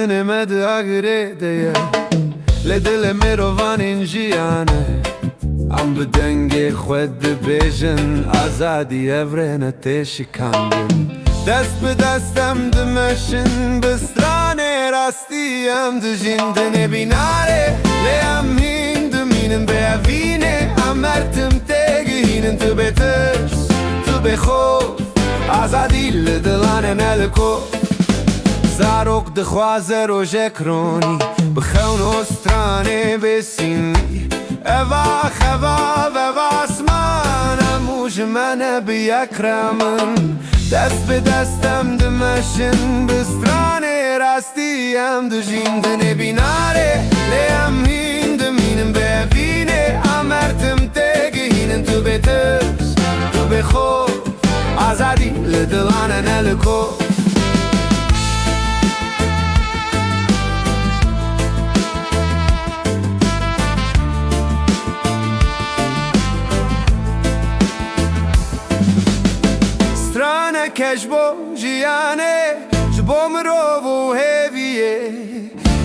dine med agrede le dile merovan injiane am bedenge khwed bejen azadi evrene teşikandın dest be destem dmeşin bestrane rastiyem djindene binare le am hind minen bevine amertim teginin tu beters tu bekhof azadi le dlanen elko زارok دخوازه روژه کرونی بخون استرانه بسینی اواخ اواف اواسمان اموش منه بیاکرامن دست به دستم دمشن بسترانه راستیم دجیندن بیناره لیم هین دمینم ببینه امرتم تگهینن تو بترس تو بخور آزادی لدلانه نلکو کشبو جیانه جبوم رو و هیویه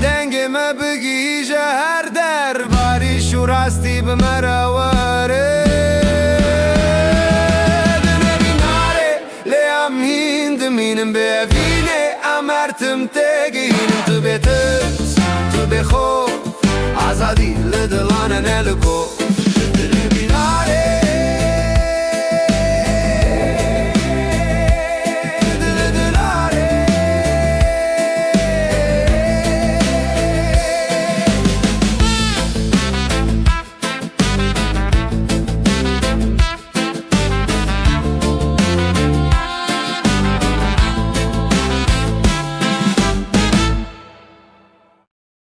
دنگ ما بگی هر در باریش و راستی بمرواره دنه بیناره لیم هین دمینم ببینه امرتم تگینم